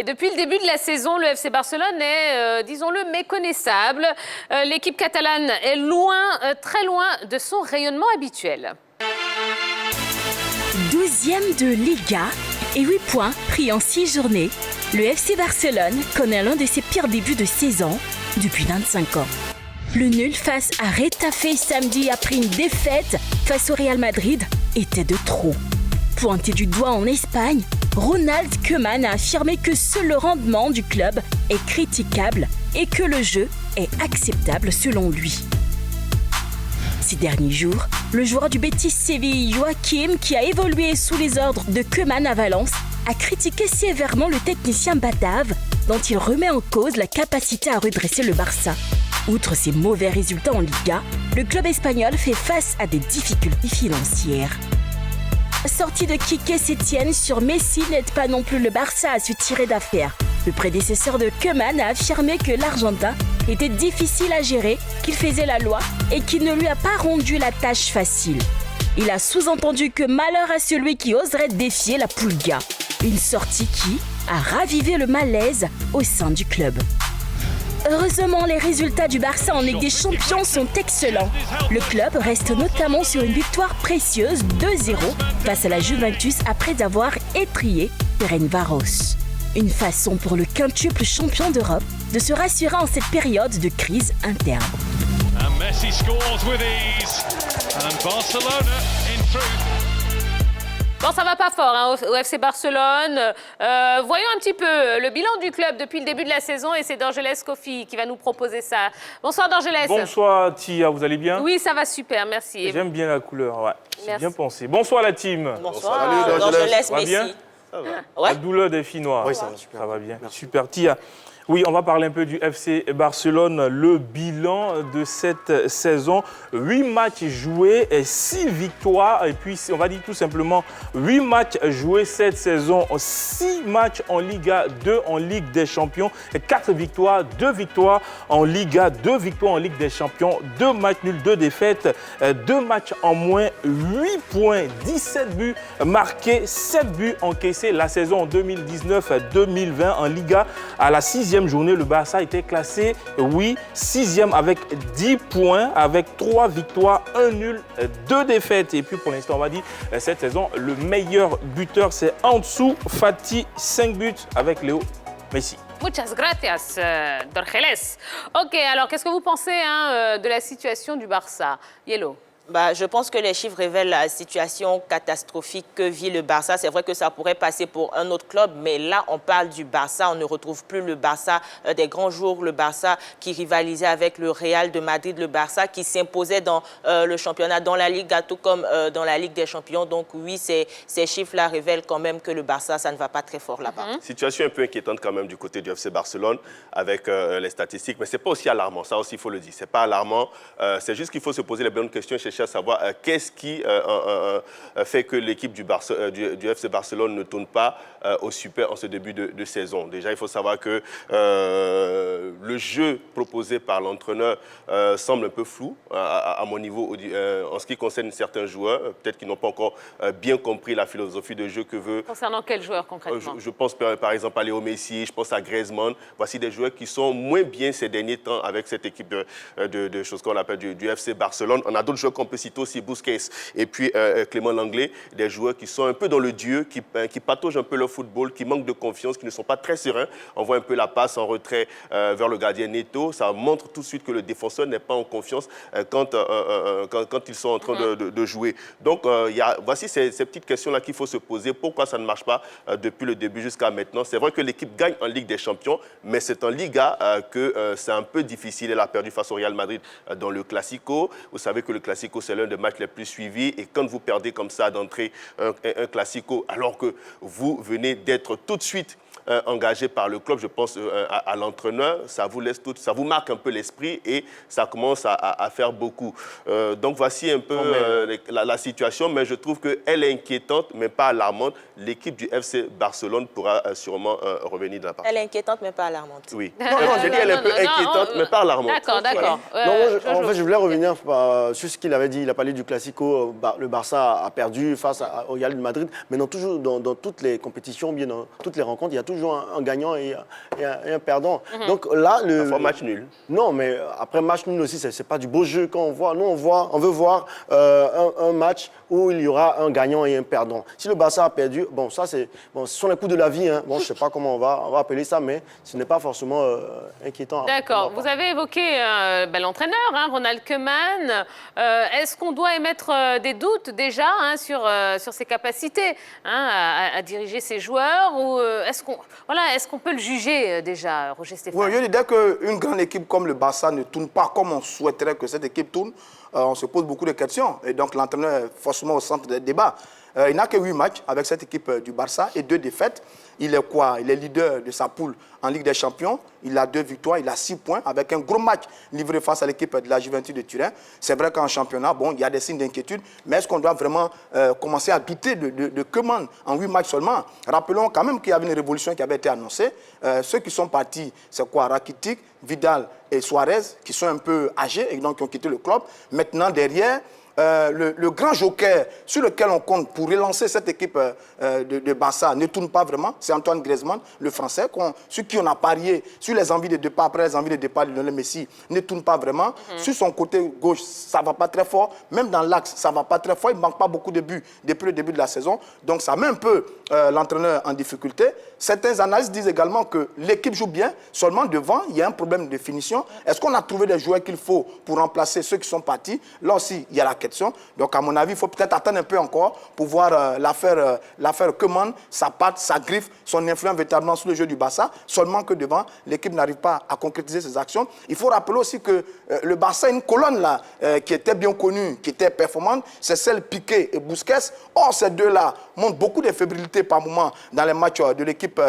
depuis le début de la saison, le FC Barcelone est, disons-le, méconnaissable. L'équipe catalane est loin, très loin de son rayonnement habituel. 12e de Liga et 8 points pris en 6 journées. Le FC Barcelone connaît l'un de ses pires débuts de saison depuis 25 ans. Le nul face à Retafe samedi après une défaite face au Real Madrid était de trop. Pointé du doigt en Espagne, Ronald Koeman a affirmé que seul le rendement du club est critiquable et que le jeu est acceptable selon lui. Ces derniers jours, le joueur du Betis Séville, Joachim, qui a évolué sous les ordres de Koeman à Valence, a critiqué sévèrement le technicien batave dont il remet en cause la capacité à redresser le Barça. Outre ses mauvais résultats en Liga, le club espagnol fait face à des difficultés financières. La sortie de Quique Sétienne sur Messi n'aide pas non plus le Barça à se tirer d'affaire. Le prédécesseur de Koeman a affirmé que l'Argentin était difficile à gérer, qu'il faisait la loi et qu'il ne lui a pas rendu la tâche facile. Il a sous-entendu que malheur à celui qui oserait défier la Pulga. Une sortie qui a ravivé le malaise au sein du club. Heureusement, les résultats du Barça en Ligue des Champions sont excellents. Le club reste notamment sur une victoire précieuse 2-0 face à la Juventus après avoir étrié Ferencváros. Une façon pour le quintuple champion d'Europe de se rassurer en cette période de crise interne. And Messi scores with ease. And Barcelona in truth. Bon, ça va pas fort hein, au FC Barcelone. Voyons un petit peu le bilan du club depuis le début de la saison et c'est Dorgeles Kofi qui va nous proposer ça. Bonsoir Dorgeles. Bonsoir Tia, vous allez bien? Oui, ça va super, merci. J'aime bien la couleur, ouais. C'est bien pensé. Bonsoir la team. Bonsoir. Salut Dorgeles, ça va bien? Ça va. Ouais. La douleur des filles noires. Oui, ça va super. Ça va bien. Merci. Super Tia. Oui, on va parler un peu du FC Barcelone, le bilan de cette saison. 8 matchs joués et 6 victoires. Et puis, on va dire tout simplement 8 matchs joués cette saison. 6 matchs en Liga, 2 en Ligue des Champions. 4 victoires, 2 victoires en Liga, 2 victoires en Ligue des Champions. 2 matchs nuls, 2 défaites, 2 matchs en moins, 8 points, 17 buts marqués, 7 buts encaissés. La saison 2019-2020 en Liga, à la 6e journée, le Barça était classé, oui, 6e avec 10 points, avec 3 victoires, 1 nul, 2 défaites. Et puis pour l'instant, on va dire, cette saison, le meilleur buteur, c'est Ansu Fati, 5 buts avec Léo Messi. Muchas gracias, Dorgeles. Ok, alors qu'est-ce que vous pensez de la situation du Barça? Yellow. Je pense que les chiffres révèlent la situation catastrophique que vit le Barça. C'est vrai que ça pourrait passer pour un autre club, mais là, on parle du Barça. On ne retrouve plus le Barça des grands jours, le Barça qui rivalisait avec le Real de Madrid, le Barça qui s'imposait dans le championnat, dans la Ligue, tout comme dans la Ligue des Champions. Donc oui, ces chiffres-là révèlent quand même que le Barça, ça ne va pas très fort là-bas. Situation un peu inquiétante quand même du côté du FC Barcelone avec les statistiques, mais ce n'est pas aussi alarmant, ça aussi il faut le dire. Ce n'est pas alarmant, c'est juste qu'il faut se poser les bonnes questions, chercher à savoir qu'est-ce qui fait que l'équipe du FC Barcelone ne tourne pas au super en ce début de saison. Déjà, il faut savoir que le jeu proposé par l'entraîneur semble un peu flou à mon niveau en ce qui concerne certains joueurs, peut-être qu'ils n'ont pas encore bien compris la philosophie de jeu que veut... Concernant quel joueur concrètement? Je pense par exemple à Léo Messi, je pense à Griezmann. Voici des joueurs qui sont moins bien ces derniers temps avec cette équipe de choses qu'on appelle du FC Barcelone. On a d'autres joueurs qu'on peut citer aussi, Busquets et puis Clément Lenglet, des joueurs qui sont un peu dans le dieu, qui pataugent un peu le football, qui manquent de confiance, qui ne sont pas très sereins. On voit un peu la passe en retrait vers le gardien Neto. Ça montre tout de suite que le défenseur n'est pas en confiance quand ils sont en train de jouer. Donc, voici ces petites questions-là qu'il faut se poser. Pourquoi ça ne marche pas depuis le début jusqu'à maintenant? C'est vrai que l'équipe gagne en Ligue des Champions, mais c'est en Liga que c'est un peu difficile. Elle a perdu face au Real Madrid dans le Classico. Vous savez que le Classico, c'est l'un des matchs les plus suivis. Et quand vous perdez comme ça d'entrée un Classico, alors que vous venez d'être tout de suite engagé par le club, je pense à l'entraîneur, ça vous marque un peu l'esprit et ça commence à faire beaucoup. Donc voici un peu la situation, mais je trouve qu'elle est inquiétante, mais pas alarmante. L'équipe du FC Barcelone pourra sûrement revenir de la partie. Elle est inquiétante, mais pas alarmante. Oui. Non, j'ai dit elle est un peu inquiétante, mais pas alarmante. D'accord, d'accord. En fait, je voulais revenir sur ce qu'il avait dit. Il a parlé du Classico. Le Barça a perdu face au Real de Madrid. Mais toujours dans toutes les compétitions, bien dans toutes les rencontres, il y a toujours un gagnant et un perdant. Donc là, Parfois match nul. Non, mais après match nul aussi, c'est pas du beau jeu qu'on voit. Nous, on veut voir un match où il y aura un gagnant et un perdant. Si le Barça a perdu, bon, ça c'est, bon, ce sont les coups de la vie. Hein. Bon, je sais pas comment on va appeler ça, mais ce n'est pas forcément inquiétant. D'accord. Vous avez évoqué l'entraîneur, hein, Ronald Koeman. Est-ce qu'on doit émettre des doutes déjà sur ses capacités à diriger ses joueurs ou est-ce qu'on peut le juger déjà, Roger Stéphane? Oui, je dirais qu'une grande équipe comme le Barça ne tourne pas comme on souhaiterait que cette équipe tourne. On se pose beaucoup de questions et donc l'entraîneur est forcément au centre des débats. Il n'a que 8 matchs avec cette équipe du Barça et 2 défaites. Il est quoi? Il est leader de sa poule en Ligue des Champions. Il a 2 victoires, il a 6 points avec un gros match livré face à l'équipe de la Juventus de Turin. C'est vrai qu'en championnat, bon, il y a des signes d'inquiétude, mais est-ce qu'on doit vraiment commencer à douter de Koeman en 8 matchs seulement? Rappelons quand même qu'il y avait une révolution qui avait été annoncée. Ceux qui sont partis, c'est quoi? Rakitic, Vidal et Suarez, qui sont un peu âgés et donc qui ont quitté le club. Maintenant, derrière, le grand joker sur lequel on compte pour relancer cette équipe de Barça ne tourne pas vraiment. C'est Antoine Griezmann, le Français, sur qui on a parié, sur les envies de départ, après les envies de départ de Lionel Messi, ne tourne pas vraiment. Sur son côté gauche, ça ne va pas très fort. Même dans l'axe, ça ne va pas très fort. Il ne manque pas beaucoup de buts depuis le début de la saison. Donc ça met un peu l'entraîneur en difficulté. Certains analystes disent également que l'équipe joue bien, seulement devant, il y a un problème de finition. Est-ce qu'on a trouvé des joueurs qu'il faut pour remplacer ceux qui sont partis? Là aussi, il y a la question. Donc, à mon avis, il faut peut-être attendre un peu encore pour voir l'affaire Koeman, sa patte, sa griffe, son influence véritablement sur le jeu du Barça. Seulement que devant, l'équipe n'arrive pas à concrétiser ses actions. Il faut rappeler aussi que le Barça a une colonne là, qui était bien connue, qui était performante. C'est celle Piqué et Busquets. Or, ces deux-là montrent beaucoup de fébrilité par moment dans les matchs de l'équipe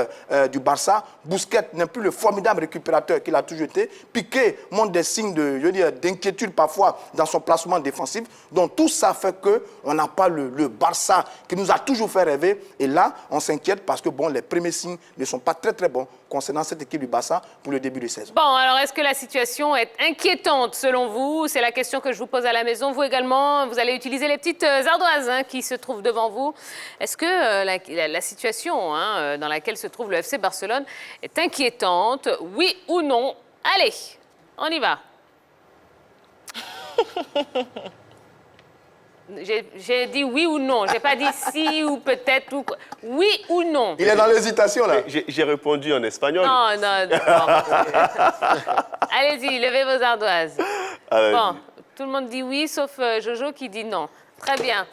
du Barça. Busquets n'est plus le formidable récupérateur qu'il a toujours été. Piqué montre des signes d'inquiétude parfois dans son placement défensif. Donc tout ça fait qu'on n'a pas le Barça qui nous a toujours fait rêver. Et là, on s'inquiète parce que bon, les premiers signes ne sont pas très très bons concernant cette équipe du Barça pour le début de saison. Bon, alors est-ce que la situation est inquiétante selon vous? C'est la question que je vous pose à la maison. Vous également, vous allez utiliser les petites ardoises qui se trouvent devant vous. Est-ce que la situation dans laquelle se trouve le FC Barcelone est inquiétante? Oui ou non? Allez, on y va. J'ai dit oui ou non. J'ai pas dit si ou peut-être ou quoi. Oui ou non. Il est dans l'hésitation là. J'ai répondu en espagnol. Non. Allez-y, levez vos ardoises. Bon, tout le monde dit oui, sauf Jojo qui dit non. Très bien.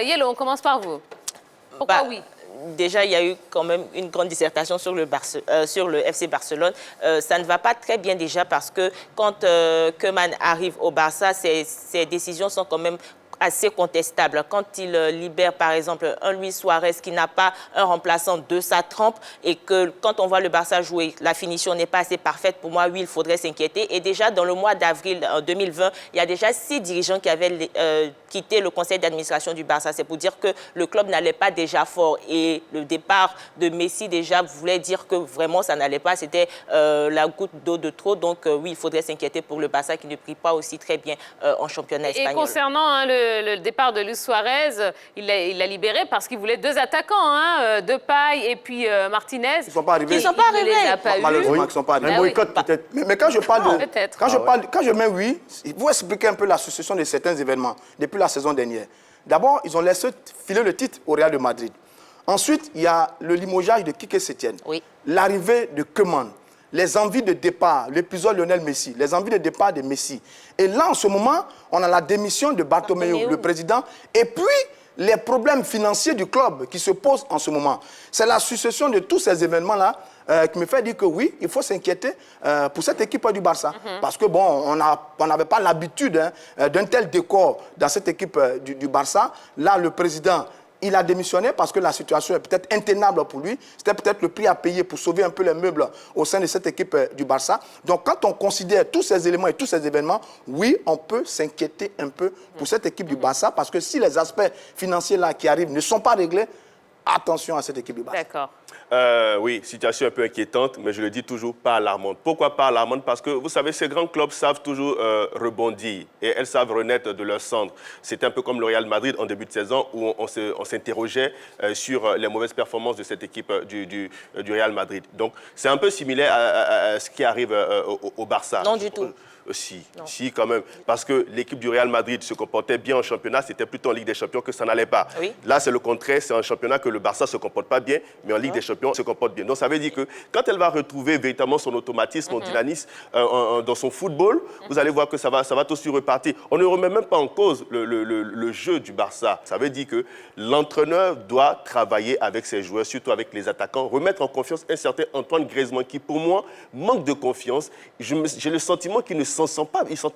Yellow, on commence par vous. Pourquoi oui? Déjà, il y a eu quand même une grande dissertation sur le FC Barcelone. Ça ne va pas très bien déjà parce que quand Koeman arrive au Barça, ses décisions sont quand même assez contestable. Quand il libère, par exemple, un Luis Suarez qui n'a pas un remplaçant de sa trempe et que quand on voit le Barça jouer, la finition n'est pas assez parfaite, pour moi, oui, il faudrait s'inquiéter. Et déjà, dans le mois d'avril 2020, il y a déjà 6 dirigeants qui avaient quitté le conseil d'administration du Barça. C'est pour dire que le club n'allait pas déjà fort. Et le départ de Messi, déjà, voulait dire que vraiment, ça n'allait pas. C'était la goutte d'eau de trop. Donc, oui, il faudrait s'inquiéter pour le Barça qui ne prie pas aussi très bien en championnat espagnol. Et concernant le départ de Luis Suarez, il l'a libéré parce qu'il voulait 2 attaquants, Depay et puis Martinez. Ils ne sont pas arrivés. Ils ne sont pas arrivés. Malheureusement, ils ne sont pas arrivés. Un boycott peut-être. Mais quand je parle Peut-être. quand je mets oui, il faut expliquer un peu la succession de certains événements depuis la saison dernière. D'abord, ils ont laissé filer le titre au Real de Madrid. Ensuite, il y a le limogeage de Quique Setién. Oui. L'arrivée de Koeman. Les envies de départ, l'épisode Lionel Messi, les envies de départ de Messi. Et là, en ce moment, on a la démission de Bartomeu, le président, et puis les problèmes financiers du club qui se posent en ce moment. C'est la succession de tous ces événements-là qui me fait dire que oui, il faut s'inquiéter pour cette équipe du Barça. Parce que bon, on n'avait pas l'habitude d'un tel décor dans cette équipe du Barça. Là, le président... Il a démissionné parce que la situation est peut-être intenable pour lui. C'était peut-être le prix à payer pour sauver un peu les meubles au sein de cette équipe du Barça. Donc, quand on considère tous ces éléments et tous ces événements, oui, on peut s'inquiéter un peu pour cette équipe du Barça parce que si les aspects financiers là qui arrivent ne sont pas réglés, attention à cette équipe du Barça. D'accord. Oui, situation un peu inquiétante, mais je le dis toujours, pas alarmante. Pourquoi pas alarmante? Parce que, vous savez, ces grands clubs savent toujours rebondir et elles savent renaître de leur cendre. C'est un peu comme le Real Madrid en début de saison où on s'interrogeait sur les mauvaises performances de cette équipe du Real Madrid. Donc, c'est un peu similaire à ce qui arrive au Barça. Non, du tout. Si, quand même. Parce que l'équipe du Real Madrid se comportait bien en championnat, c'était plutôt en Ligue des Champions que ça n'allait pas. Oui. Là, c'est le contraire, c'est en championnat que le Barça ne se comporte pas bien, mais en Ligue des Champions, se comporte bien. Donc, ça veut dire que quand elle va retrouver véritablement son automatisme, son dynamisme dans son football, vous allez voir que ça va aussi repartir. On ne remet même pas en cause le jeu du Barça. Ça veut dire que l'entraîneur doit travailler avec ses joueurs, surtout avec les attaquants, remettre en confiance un certain Antoine Griezmann qui, pour moi, manque de confiance. J'ai le sentiment qu'il ne s'entend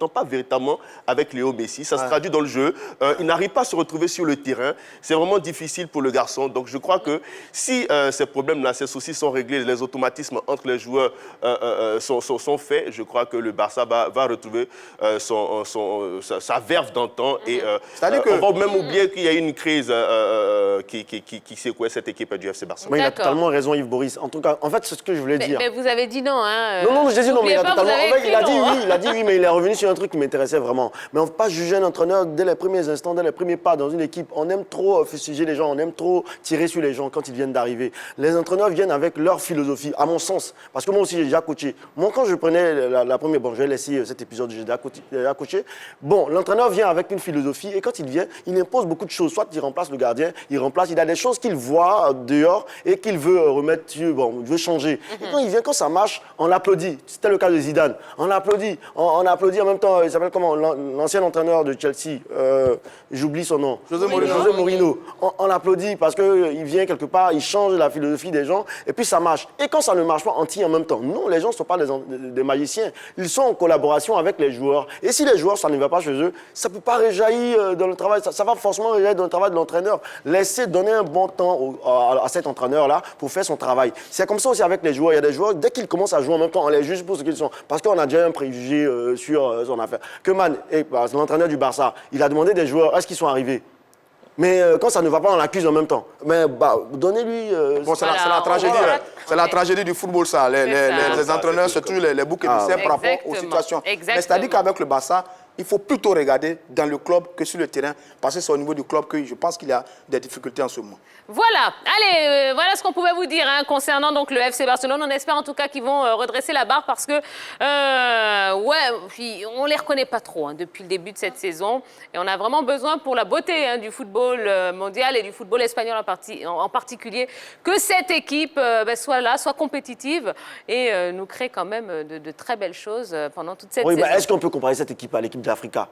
pas véritablement avec Léo Messi. Ça se traduit dans le jeu. Il n'arrive pas à se retrouver sur le terrain. C'est vraiment difficile pour le garçon. Donc, je crois que si ces problèmes-là, ces soucis sont réglés, les automatismes entre les joueurs sont faits, je crois que le Barça va retrouver sa verve d'antan. Et on va même oublier qu'il y a une crise qui secouait cette équipe du FC Barcelone. Il a totalement raison, Yves Boris. En tout cas, en fait, c'est ce que je voulais dire. Mais vous avez dit non, hein. Non, j'ai dit non, mais il a totalement. En fait, il a dit non, oui, il a dit oui, mais il est revenu sur un truc qui m'intéressait vraiment. Mais on ne peut pas juger un entraîneur dès les premiers instants, dès les premiers pas dans une équipe. On aime trop fustiger les gens, on aime trop tirer sur les gens quand ils viennent d'arriver. Les entraîneurs viennent avec leur philosophie, à mon sens. Parce que moi aussi, j'ai déjà coaché. Moi, quand je prenais la première, bon, je vais laisser cet épisode, j'ai déjà coaché. Bon, l'entraîneur vient avec une philosophie et quand il vient, il impose beaucoup de choses. Soit il remplace le gardien, il a des choses qu'il voit dehors et qu'il veut remettre, bon, il veut changer. Et quand il vient, quand ça marche, on l'applaudit. C'était le cas de Zidane. On l'applaudit. On applaudit en même temps, il s'appelle comment, l'ancien entraîneur de Chelsea, j'oublie son nom. José Mourinho. On l'applaudit parce qu'il vient quelque part, il change la philosophie des gens et puis ça marche. Et quand ça ne marche pas, on tire en même temps. Non, les gens ne sont pas des magiciens. Ils sont en collaboration avec les joueurs. Et si les joueurs, ça ne va pas chez eux, ça ne peut pas réjaillir dans le travail. Ça va forcément réjaillir dans le travail de l'entraîneur. Laissez donner un bon temps à cet entraîneur-là pour faire son travail. C'est comme ça aussi avec les joueurs. Il y a des joueurs, dès qu'ils commencent à jouer en même temps, on les juge pour ce qu'ils sont. Parce qu'on a déjà un préjugé sur son affaire. Koeman, l'entraîneur du Barça, il a demandé des joueurs, est-ce qu'ils sont arrivés? Mais quand ça ne va pas, on l'accuse en même temps. Mais donnez-lui... Bon, c'est la tragédie. C'est la tragédie du football, ça. Les entraîneurs, c'est toujours les boucs émissaires par rapport aux situations. Mais c'est-à-dire qu'avec le Barça, il faut plutôt regarder dans le club que sur le terrain, parce que c'est au niveau du club que je pense qu'il y a des difficultés en ce moment. Voilà, allez, voilà ce qu'on pouvait vous dire concernant donc, le FC Barcelone. On espère en tout cas qu'ils vont redresser la barre parce que, ouais, on ne les reconnaît pas trop depuis le début de cette saison. Et on a vraiment besoin pour la beauté du football mondial et du football espagnol en particulier, que cette équipe soit là, soit compétitive et nous crée quand même de très belles choses pendant toute cette saison. Est-ce qu'on peut comparer cette équipe à l'équipe d'Africa?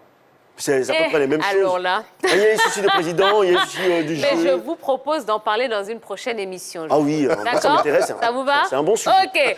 C'est à peu près les mêmes choses. Alors là... Il y a les soucis de président, il y a les soucis du jeu. Mais je vous propose d'en parler dans une prochaine émission. Ah oui, ça m'intéresse. Ça vous va? C'est un bon sujet. OK.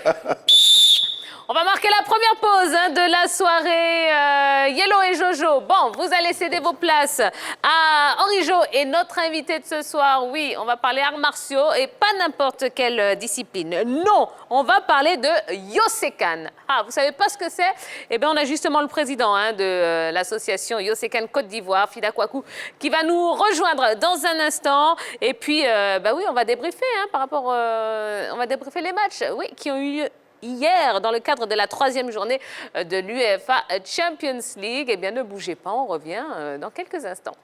On va marquer la première pause de la soirée. Yellow et Jojo, bon, vous allez céder vos places à Henri Jo et notre invité de ce soir. Oui, on va parler arts martiaux et pas n'importe quelle discipline. Non, on va parler de Yosekan. Ah, vous savez pas ce que c'est? Eh bien, on a justement le président de l'association Yosekan Côte d'Ivoire, Fida Kouakou, qui va nous rejoindre dans un instant. Et puis, oui, on va débriefer par rapport... on va débriefer les matchs, oui, qui ont eu lieu hier, dans le cadre de la 3e journée de l'UEFA Champions League. Eh bien, ne bougez pas, on revient dans quelques instants.